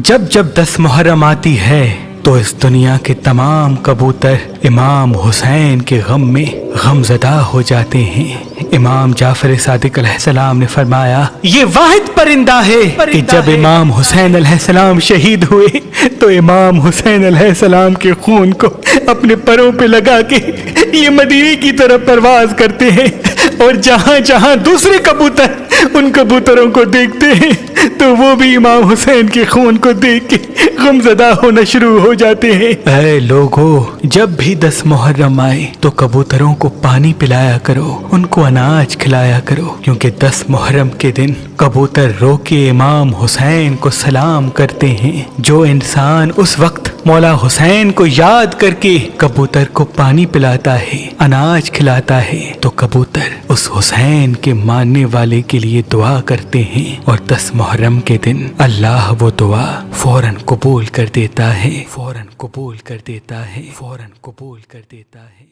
जब जब 10 मुहर्रम आती है तो इस दुनिया के तमाम कबूतर इमाम हुसैन के गम में गमज़दा हो जाते हैं। इमाम जाफर सादिक अलैहिस्सलाम ने फरमाया, ये वाहिद परिंदा है कि जब इमाम हुसैन अलैहिस्सलाम शहीद हुए तो इमाम हुसैन अलैहिस्सलाम के खून को अपने परों पे लगा के ये मदीने की तरफ परवाज करते हैं, और जहां जहां दूसरे कबूतर उन कबूतरों को देखते हैं तो वो भी इमाम हुसैन के खून को देख के गमज़दा होना शुरू हो जाते हैं। ऐ लोगों, जब भी 10 मुहर्रम आए तो कबूतरों को पानी पिलाया करो, उनको अनाज खिलाया करो, क्योंकि 10 मुहर्रम के दिन कबूतर रो के इमाम हुसैन को सलाम करते हैं। जो इंसान उस वक्त मौला हुसैन को याद करके कबूतर को पानी पिलाता है, अनाज खिलाता है, तो कबूतर उस हुसैन के मानने वाले के लिए दुआ करते हैं, और 10 मुहर्रम के दिन अल्लाह वो दुआ फौरन कबूल कर देता है, फौरन कबूल कर देता है, फौरन कबूल कर देता है।